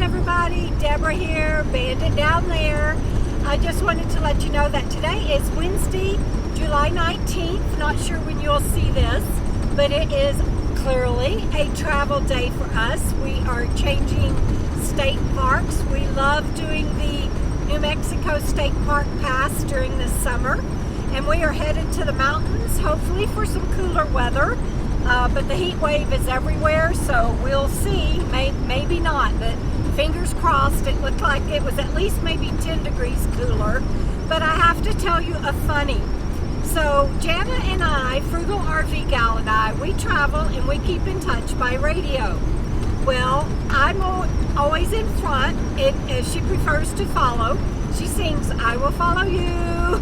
everybody, Debra here, Bandit down there. I just wanted to let you know that today is Wednesday, July 19th. Not sure when you'll see this, but it is clearly a travel day for us. We are changing state parks. We love doing the New Mexico State Park Pass during the summer, and we are headed to the mountains, hopefully for some cooler weather. But the heat wave is everywhere, so we'll see. Maybe not, but fingers crossed. It looked like it was at least maybe 10 degrees cooler. But I have to tell you a funny. So Jana and I, Frugal RV Gal and I, we travel and we keep in touch by radio. Well, I'm always in front. She prefers to follow. She sings, "I will follow you."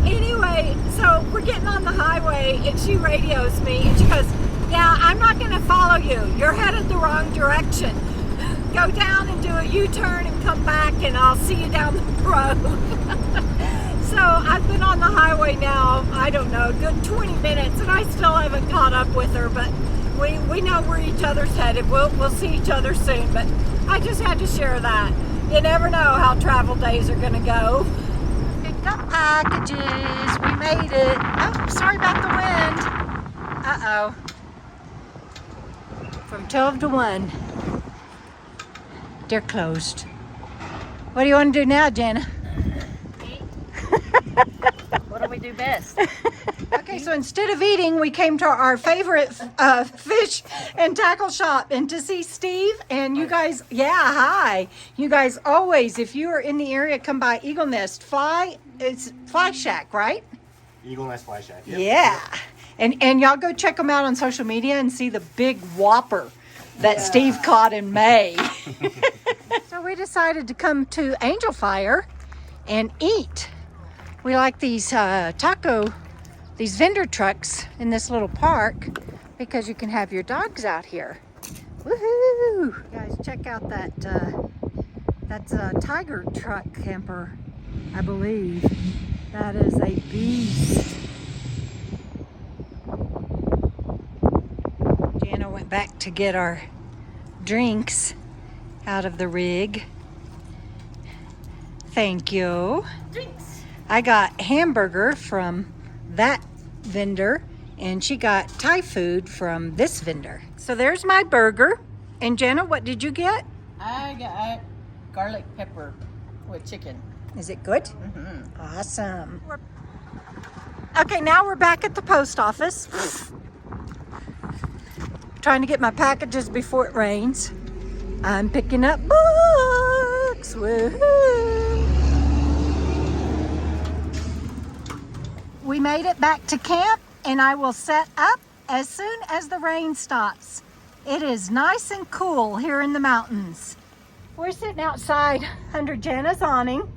Anyway, so we're getting on the highway and she radios me and she goes, "Yeah, I'm not going to follow you. You're headed the wrong direction. Go down and do a U-turn and come back and I'll see you down the road." So I've been on the highway now, I don't know, a good 20 minutes and I still haven't caught up with her, but we know where each other's headed. We'll see each other soon, but I just had to share that. You never know how travel days are going to go. Picked up packages. We made it. Oh, sorry about the wind. Uh-oh. From 12 to 1. They're closed. What do you want to do now, Jana? Eat. What do we do best? Okay, so instead of eating, we came to our favorite fish and tackle shop and to see Steve and you guys. Yeah, hi. You guys always, if you are in the area, come by Eagle Nest It's Fly Shack, right? Eagle Nest Fly Shack. Yep. Yeah. And y'all go check them out on social media and see the big whopper that Steve caught in May. So we decided to come to Angel Fire and eat. We like these these vendor trucks in this little park because you can have your dogs out here. Woohoo! Guys, check out that that's a Tiger truck camper, I believe. That is a beast. Jana went back to get our drinks out of the rig. Thank you. Drinks. I got hamburger from that vendor and she got Thai food from this vendor. So there's my burger. And Jana, what did you get? I got garlic pepper with chicken. Is it good? Mm-hmm. Awesome. Okay, now we're back at the post office. Trying to get my packages before it rains. I'm picking up books. Woohoo! We made it back to camp and I will set up as soon as the rain stops. It is nice and cool here in the mountains. We're sitting outside under Jana's awning,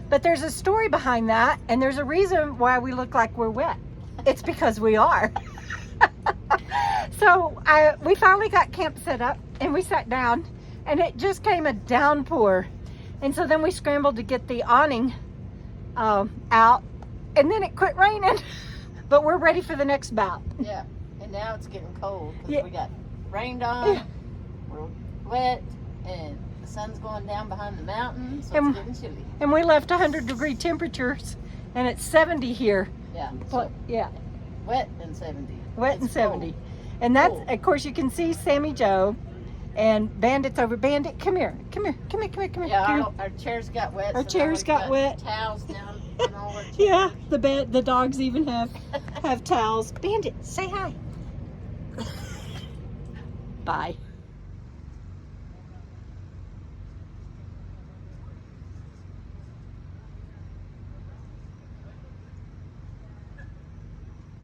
but there's a story behind that and there's a reason why we look like we're wet. It's because we are. So we finally got camp set up and we sat down and it just came a downpour. And so then we scrambled to get the awning out. And then it quit raining, but we're ready for the next bout. Yeah, and now it's getting cold because Yeah. we got rained on, we're wet, and the sun's going down behind the mountain, so And- it's getting chilly. And we left 100-degree temperatures, and it's 70 here. Yeah, But, so yeah, wet and 70. wet It's and 70. cold. And that's, Cold. of course, you can see Sammy Joe, and Bandit's over. Bandit, come here. Come here. Come here. Come here. Come here. Yeah, Come here. our chairs got wet. Our so now chairs we've got wet. Towels down on all our chairs. Yeah, the dogs even have towels. Bandit, say hi. Bye.